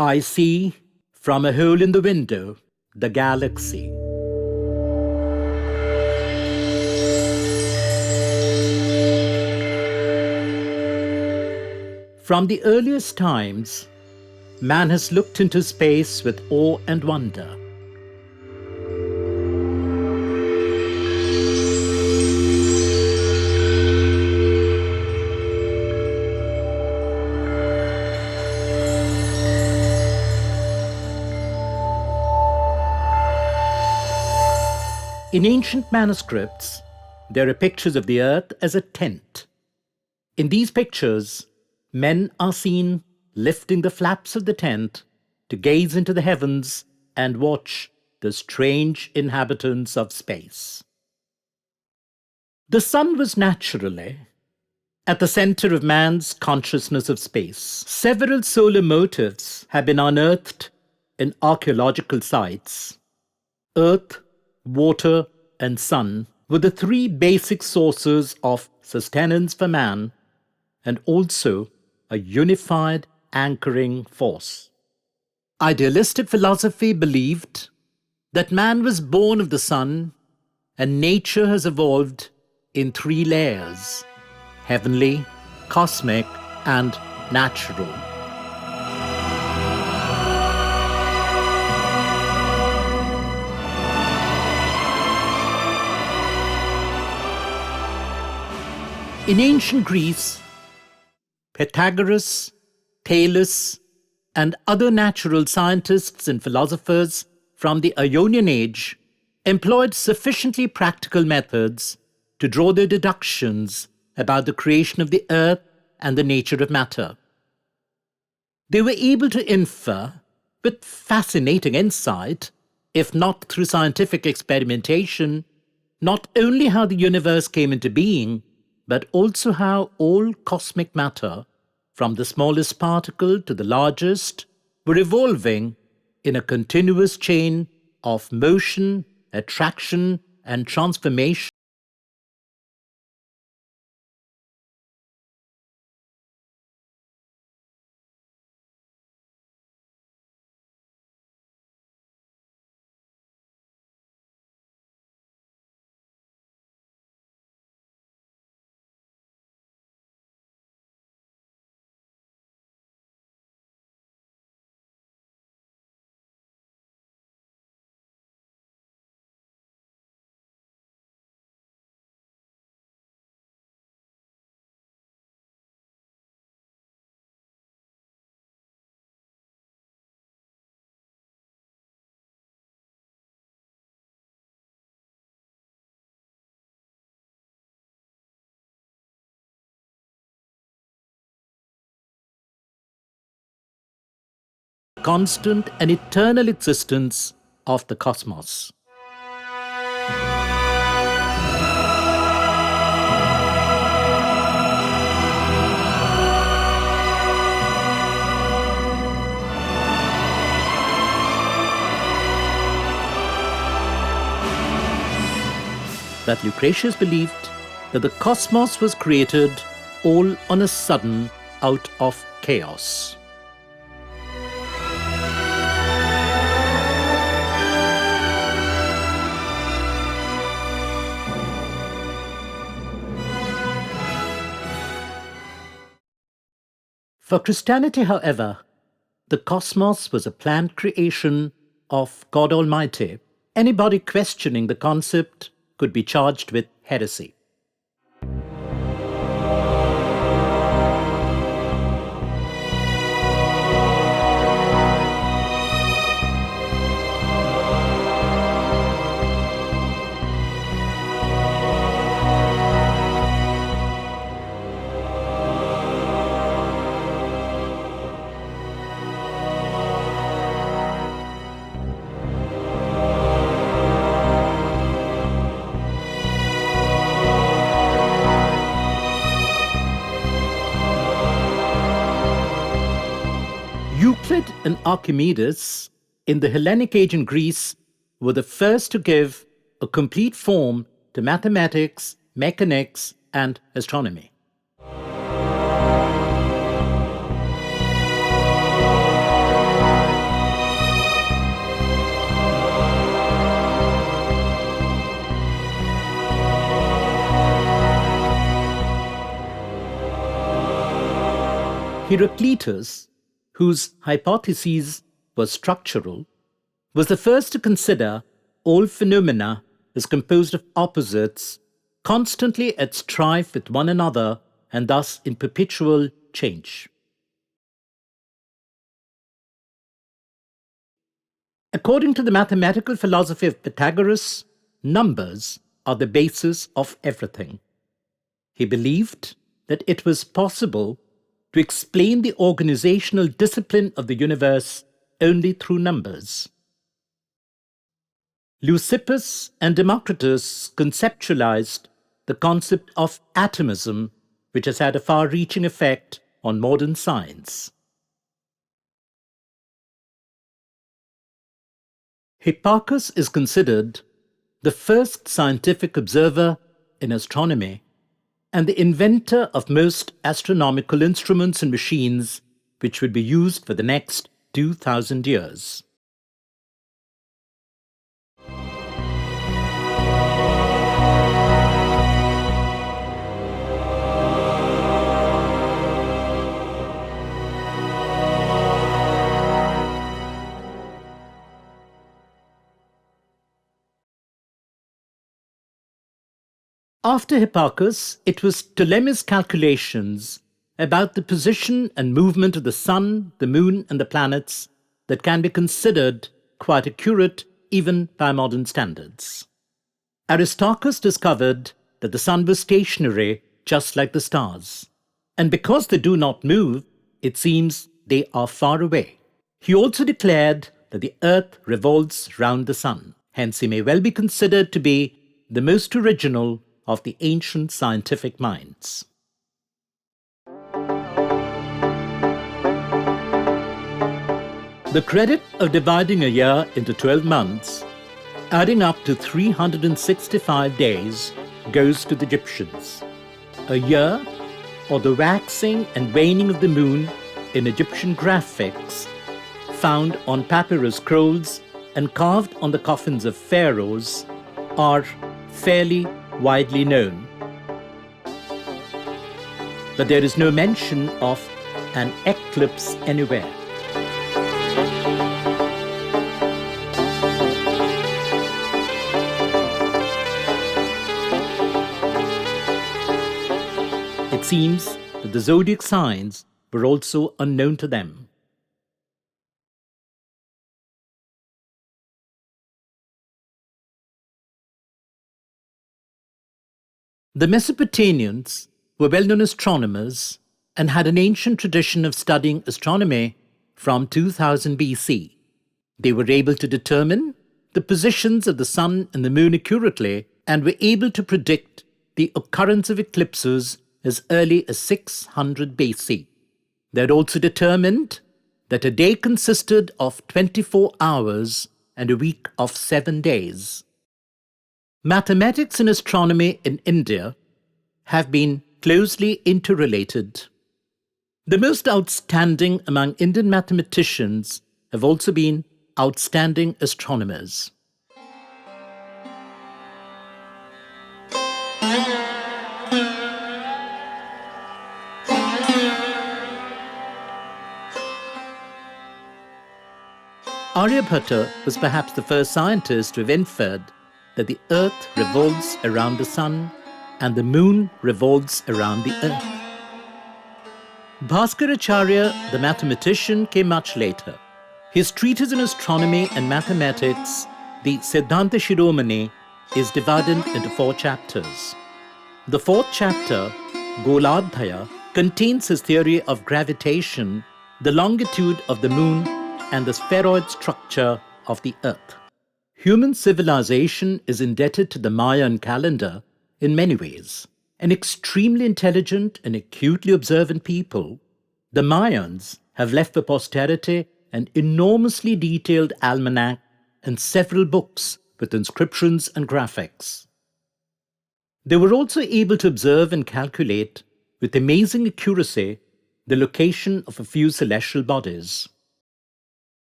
I see, from a hole in the window, the galaxy. From the earliest times, man has looked into space with awe and wonder. In ancient manuscripts, there are pictures of the earth as a tent. In these pictures, men are seen lifting the flaps of the tent to gaze into the heavens and watch the strange inhabitants of space. The sun was naturally at the center of man's consciousness of space. Several solar motifs have been unearthed in archaeological sites. Earth, water, and sun were the three basic sources of sustenance for man, and also a unified anchoring force. Idealistic philosophy believed that man was born of the sun and nature has evolved in three layers: heavenly, cosmic, and natural. In ancient Greece, Pythagoras, Thales, and other natural scientists and philosophers from the Ionian Age employed sufficiently practical methods to draw their deductions about the creation of the earth and the nature of matter. They were able to infer, with fascinating insight, if not through scientific experimentation, not only how the universe came into being, but also how all cosmic matter, from the smallest particle to the largest, were evolving in a continuous chain of motion, attraction, and transformation. Constant and eternal existence of the cosmos. That Lucretius believed that the cosmos was created all on a sudden out of chaos. For Christianity, however, the cosmos was a planned creation of God Almighty. Anybody questioning the concept could be charged with heresy. Euclid and Archimedes in the Hellenic Age in Greece were the first to give a complete form to mathematics, mechanics, and astronomy. Heraclitus, whose hypotheses were structural, was the first to consider all phenomena as composed of opposites, constantly at strife with one another and thus in perpetual change. According to the mathematical philosophy of Pythagoras, numbers are the basis of everything. He believed that it was possible to explain the organizational discipline of the universe only through numbers. Leucippus and Democritus conceptualized the concept of atomism, which has had a far-reaching effect on modern science. Hipparchus is considered the first scientific observer in astronomy and the inventor of most astronomical instruments and machines which would be used for the next 2,000 years. After Hipparchus, it was Ptolemy's calculations about the position and movement of the sun, the moon, and the planets that can be considered quite accurate even by modern standards. Aristarchus discovered that the sun was stationary just like the stars, and because they do not move, it seems they are far away. He also declared that the earth revolves round the sun. Hence, he may well be considered to be the most original of the ancient scientific minds. The credit of dividing a year into 12 months, adding up to 365 days, goes to the Egyptians. A year, or the waxing and waning of the moon in Egyptian graphics, found on papyrus scrolls and carved on the coffins of pharaohs, are fairly widely known. But there is no mention of an eclipse anywhere. It seems that the zodiac signs were also unknown to them. The Mesopotamians were well-known astronomers and had an ancient tradition of studying astronomy from 2000 BC. They were able to determine the positions of the sun and the moon accurately and were able to predict the occurrence of eclipses as early as 600 BC. They had also determined that a day consisted of 24 hours and a week of 7 days. Mathematics and astronomy in India have been closely interrelated. The most outstanding among Indian mathematicians have also been outstanding astronomers. Aryabhatta was perhaps the first scientist to have inferred that the earth revolves around the sun and the moon revolves around the earth. Bhaskaracharya, the mathematician, came much later. His treatise on astronomy and mathematics, the Siddhanta Shiromani, is divided into 4 chapters. The 4th chapter, Goladhyaya, contains his theory of gravitation, the longitude of the moon, and the spheroid structure of the earth. Human civilization is indebted to the Mayan calendar in many ways. An extremely intelligent and acutely observant people, the Mayans have left for posterity an enormously detailed almanac and several books with inscriptions and graphics. They were also able to observe and calculate with amazing accuracy the location of a few celestial bodies.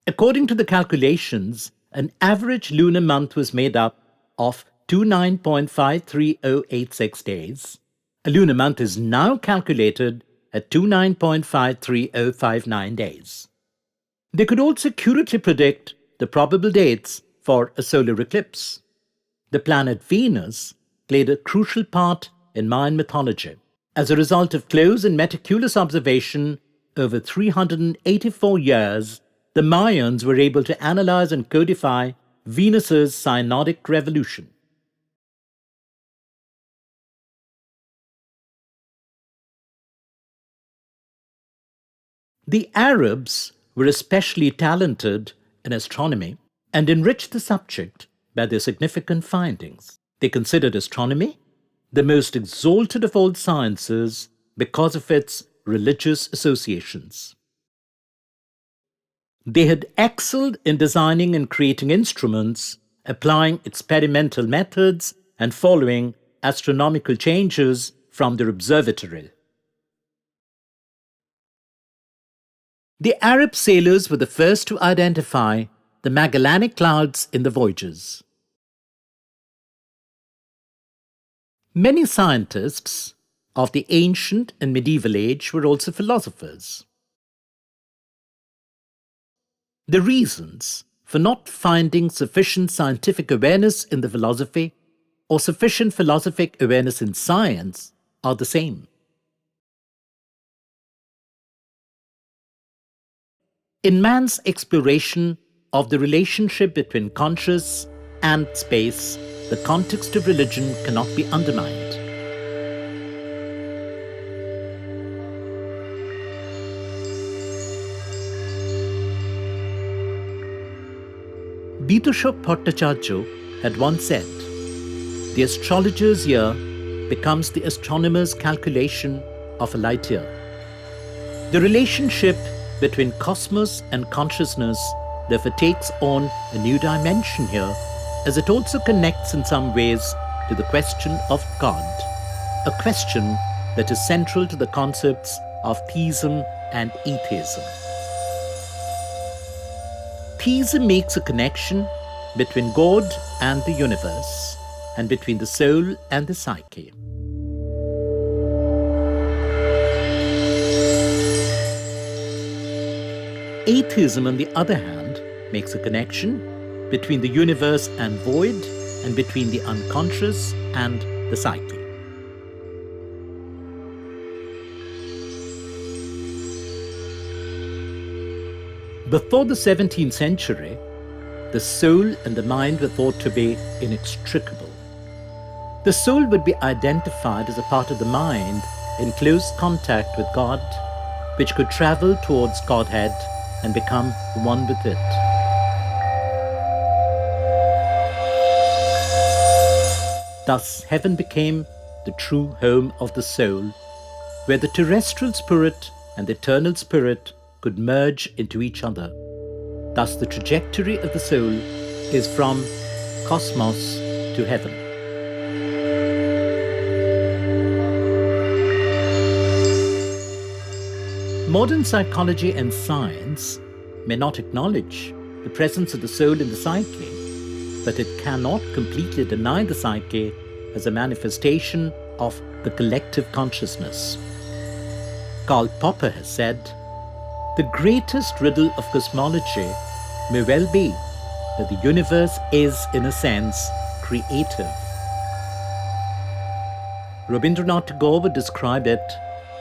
According to the calculations, an average lunar month was made up of 29.53086 days, A lunar month is now calculated at 29.53059 days. They could also accurately predict the probable dates for a solar eclipse. The planet Venus played a crucial part in Mayan mythology. As a result of close and meticulous observation over 384 years, the Mayans were able to analyze and codify Venus's synodic revolution. The Arabs were especially talented in astronomy and enriched the subject by their significant findings. They considered astronomy the most exalted of all sciences because of its religious associations. They had excelled in designing and creating instruments, applying experimental methods, and following astronomical changes from their observatory. The Arab sailors were the first to identify the Magellanic Clouds in the voyages. Many scientists of the ancient and medieval age were also philosophers. The reasons for not finding sufficient scientific awareness in the philosophy or sufficient philosophic awareness in science are the same. In man's exploration of the relationship between conscious and space, the context of religion cannot be undermined. Bitushok Bhattacharya had once said, "The astrologer's year becomes the astronomer's calculation of a light year." The relationship between cosmos and consciousness therefore takes on a new dimension here, as it also connects in some ways to the question of God, a question that is central to the concepts of theism and atheism. Theism makes a connection between God and the universe, and between the soul and the psyche. Atheism, on the other hand, makes a connection between the universe and void, and between the unconscious and the psyche. Before the 17th century, the soul and the mind were thought to be inextricable. The soul would be identified as a part of the mind in close contact with God, which could travel towards Godhead and become one with it. Thus, heaven became the true home of the soul, where the terrestrial spirit and the eternal spirit could merge into each other. Thus, the trajectory of the soul is from cosmos to heaven. Modern psychology and science may not acknowledge the presence of the soul in the psyche, but it cannot completely deny the psyche as a manifestation of the collective consciousness. Karl Popper has said, "The greatest riddle of cosmology may well be that the universe is, in a sense, creative." Rabindranath Tagore would describe it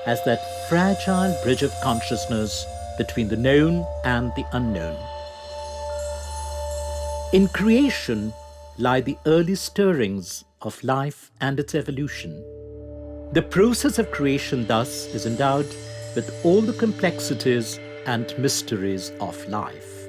as that fragile bridge of consciousness between the known and the unknown. In creation lie the early stirrings of life and its evolution. The process of creation thus is endowed with all the complexities and mysteries of life.